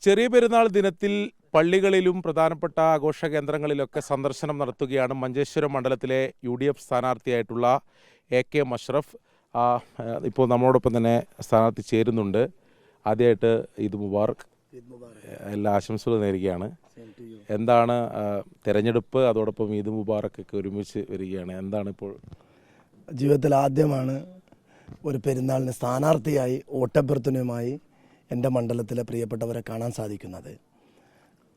ചെറിയ പെരുന്നാൾ ദിനത്തിൽ പള്ളികളിലും പ്രധാനപ്പെട്ട ആഘോഷ കേന്ദ്രങ്ങളിലൊക്കെ സന്ദർശനം നടത്തുകയാണ് മഞ്ചേശ്വരം മണ്ഡലത്തിലെ UDF സ്ഥാനാർത്ഥിയായിട്ടുള്ള AK മഷ്റഫ്. ഇപ്പോൾ നമ്മളോടൊപ്പം തന്നെ സ്ഥാനാർത്ഥി ചേരുന്നുണ്ട്. ആദ്യമായിട്ട് ഈദ് മുബാറക്, എല്ലാ ആശംസകളും നേരുകയാണ്. എന്താണ് തെരഞ്ഞെടുപ്പ്, അതോടൊപ്പം ഈദ് മുബാറക് ഒക്കെ ഒരുമിച്ച് വരികയാണ്, എന്താണ് ഇപ്പോൾ? ജീവിതത്തിൽ ആദ്യമാണ് ഒരു പെരുന്നാളിന് സ്ഥാനാർത്ഥിയായി വോട്ടഭ്യർത്ഥനയുമായി എൻ്റെ മണ്ഡലത്തിലെ പ്രിയപ്പെട്ടവരെ കാണാൻ സാധിക്കുന്നത്.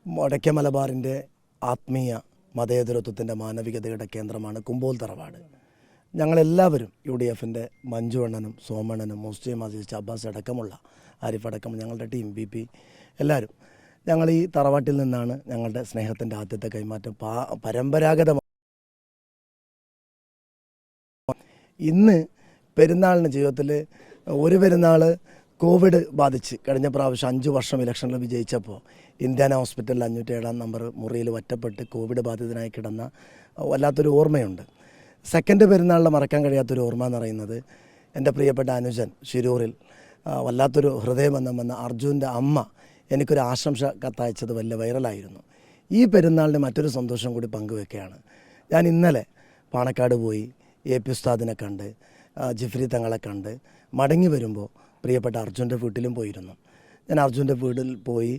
വടക്കേ മലബാറിൻ്റെ ആത്മീയ മതേതരത്വത്തിൻ്റെ മാനവികതയുടെ കേന്ദ്രമാണ് കുമ്പോൽ തറവാട്. ഞങ്ങളെല്ലാവരും UDFൻ്റെ മഞ്ജു അണ്ണനും സോമണ്ണനും മുസ്ലിം അസീസ് അബ്ബാസ് അടക്കമുള്ള ആരിഫ് അടക്കം ഞങ്ങളുടെ ടീം BP എല്ലാവരും ഞങ്ങൾ ഈ തറവാട്ടിൽ നിന്നാണ് ഞങ്ങളുടെ സ്നേഹത്തിൻ്റെ ആദ്യത്തെ കൈമാറ്റം പരമ്പരാഗതമായി. ഇന്ന് പെരുന്നാളിന് ജീവിതത്തിൽ ഒരു പെരുന്നാൾ കോവിഡ് ബാധിച്ച് കഴിഞ്ഞ പ്രാവശ്യം 5 വർഷം ഇലക്ഷനിൽ വിജയിച്ചപ്പോൾ ഇന്ത്യാന ഹോസ്പിറ്റലിൽ 507 നമ്പർ മുറിയിൽ ഒറ്റപ്പെട്ട് കോവിഡ് ബാധിതനായി കിടന്ന വല്ലാത്തൊരു ഓർമ്മയുണ്ട്. സെക്കൻഡ് പെരുന്നാളിൽ മറക്കാൻ കഴിയാത്തൊരു ഓർമ്മ എന്ന് പറയുന്നത് എൻ്റെ പ്രിയപ്പെട്ട അനുജൻ ശിരൂരിൽ വല്ലാത്തൊരു ഹൃദയബന്ധം വന്ന അർജുൻ്റെ അമ്മ എനിക്കൊരു ആശംസ കത്തയച്ചത് വലിയ വൈറലായിരുന്നു. ഈ പെരുന്നാളിന് മറ്റൊരു സന്തോഷം കൂടി പങ്കുവെക്കുകയാണ്. ഞാൻ ഇന്നലെ പാണക്കാട് പോയി AP ഉസ്താദിനെ കണ്ട് ജിഫ്രി തങ്ങളെ കണ്ട് മടങ്ങി വരുമ്പോൾ പ്രിയപ്പെട്ട അർജുൻ്റെ വീട്ടിലും പോയിരുന്നു. ഞാൻ അർജുൻ്റെ വീട്ടിൽ പോയി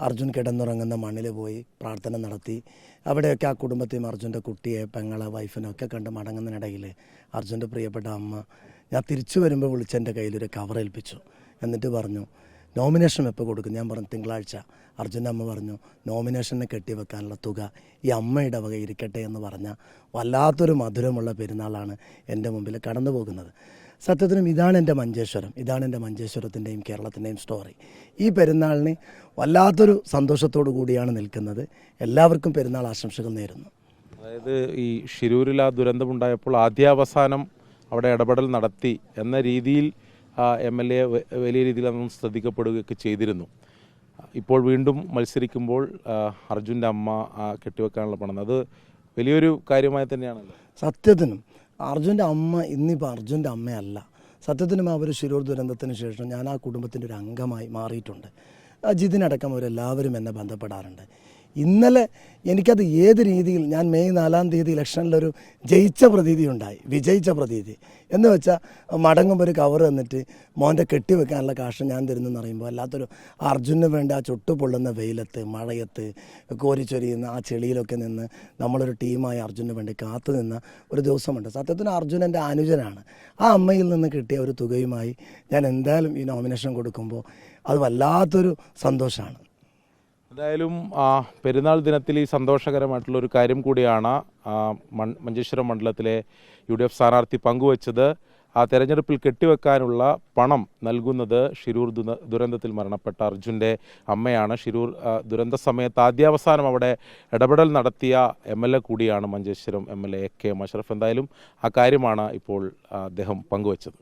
അർജുൻ കിടന്നുറങ്ങുന്ന മണ്ണിൽ പോയി പ്രാർത്ഥന നടത്തി. അവിടെയൊക്കെ ആ കുടുംബത്തെയും അർജുൻ്റെ കുട്ടിയെ പെങ്ങളെ വൈഫിനൊക്കെ കണ്ട് മടങ്ങുന്നതിനിടയിൽ അർജുൻ്റെ പ്രിയപ്പെട്ട അമ്മ ഞാൻ തിരിച്ചു വരുമ്പോൾ വിളിച്ച് എൻ്റെ കയ്യിലൊരു കവർ ഏൽപ്പിച്ചു. എന്നിട്ട് പറഞ്ഞു, നോമിനേഷൻ എപ്പോൾ കൊടുക്കും? ഞാൻ പറഞ്ഞു തിങ്കളാഴ്ച. അർജുൻ്റെ അമ്മ പറഞ്ഞു, നോമിനേഷനെ കെട്ടിവെക്കാനുള്ള തുക ഈ അമ്മയുടെ വക ഇരിക്കട്ടെ എന്ന് പറഞ്ഞ വല്ലാത്തൊരു മധുരമുള്ള പെരുന്നാളാണ് എൻ്റെ മുമ്പിൽ കടന്നു പോകുന്നത്. സത്യത്തിനും ഇതാണ് എൻ്റെ മഞ്ചേശ്വരം, ഇതാണ് എൻ്റെ മഞ്ചേശ്വരത്തിൻ്റെയും കേരളത്തിൻ്റെയും സ്റ്റോറി. ഈ പെരുന്നാളിന് വല്ലാത്തൊരു സന്തോഷത്തോടു കൂടിയാണ് നിൽക്കുന്നത്. എല്ലാവർക്കും പെരുന്നാൾ ആശംസകൾ നേരുന്നു. അതായത് ഈ ഷിരൂരിൽ ആ ദുരന്തമുണ്ടായപ്പോൾ ആദ്യാവസാനം അവിടെ ഇടപെടൽ നടത്തി എന്ന രീതിയിൽ MLA വലിയ രീതിയിൽ അതൊന്നും ശ്രദ്ധിക്കപ്പെടുകയൊക്കെ ചെയ്തിരുന്നു. ഇപ്പോൾ വീണ്ടും മത്സരിക്കുമ്പോൾ അർജുൻ്റെ അമ്മ കെട്ടിവെക്കാനുള്ള പണം, അത് വലിയൊരു കാര്യമായി തന്നെയാണല്ലോ. സത്യത്തിനും അർജുൻ്റെ അമ്മ ഇന്നിപ്പോൾ അർജുൻ്റെ അമ്മയല്ല. സത്യത്തിനും അവർ ശിരൂർ ദുരന്തത്തിന് ശേഷം ഞാൻ ആ കുടുംബത്തിൻ്റെ ഒരു അംഗമായി മാറിയിട്ടുണ്ട്. ജിതിനടക്കം അവരെല്ലാവരും എന്നെ ബന്ധപ്പെടാറുണ്ട്. ഇന്നലെ എനിക്കത് ഏത് രീതിയിൽ, ഞാൻ മെയ് 4-ാം തീയതി ഇലക്ഷനിലൊരു ജയിച്ച പ്രതീതി ഉണ്ടായി, വിജയിച്ച പ്രതീതി എന്ന് വെച്ചാൽ മടങ്ങുമ്പോൾ ഒരു കവർ തന്നിട്ട് മോൻ്റെ കെട്ടിവെക്കാനുള്ള കാശ് ഞാൻ തരുന്നെന്ന് പറയുമ്പോൾ വല്ലാത്തൊരു അർജുന് വേണ്ടി ആ ചുട്ടുപൊള്ളുന്ന വെയിലത്ത് മഴയത്ത് കോരിച്ചൊരിയുന്ന ആ ചെളിയിലൊക്കെ നിന്ന് നമ്മളൊരു ടീമായി അർജുന് വേണ്ടി കാത്തു നിന്ന ഒരു ദിവസമുണ്ട്. സത്യത്തിന് അർജുൻ എൻ്റെ അനുജനാണ്. ആ അമ്മയിൽ നിന്ന് കിട്ടിയ ഒരു തുകയുമായി ഞാൻ എന്തായാലും ഈ നോമിനേഷൻ കൊടുക്കുമ്പോൾ അത് വല്ലാത്തൊരു സന്തോഷമാണ്. എന്തായാലും പെരുന്നാൾ ദിനത്തിൽ ഈ സന്തോഷകരമായിട്ടുള്ളൊരു കാര്യം കൂടിയാണ് മഞ്ചേശ്വരം മണ്ഡലത്തിലെ UDF സ്ഥാനാർത്ഥി പങ്കുവച്ചത്. ആ തെരഞ്ഞെടുപ്പിൽ കെട്ടിവെക്കാനുള്ള പണം നൽകുന്നത് ഷിരൂർ ദുരന്തത്തിൽ മരണപ്പെട്ട അർജുൻ്റെ അമ്മയാണ്. ഷിരൂർ ദുരന്ത സമയത്ത് ആദ്യാവസാനം അവിടെ ഇടപെടൽ നടത്തിയ MLA കൂടിയാണ് മഞ്ചേശ്വരം MLA AK മഷ്റഫ്. എന്തായാലും ആ കാര്യമാണ് ഇപ്പോൾ അദ്ദേഹം പങ്കുവച്ചത്.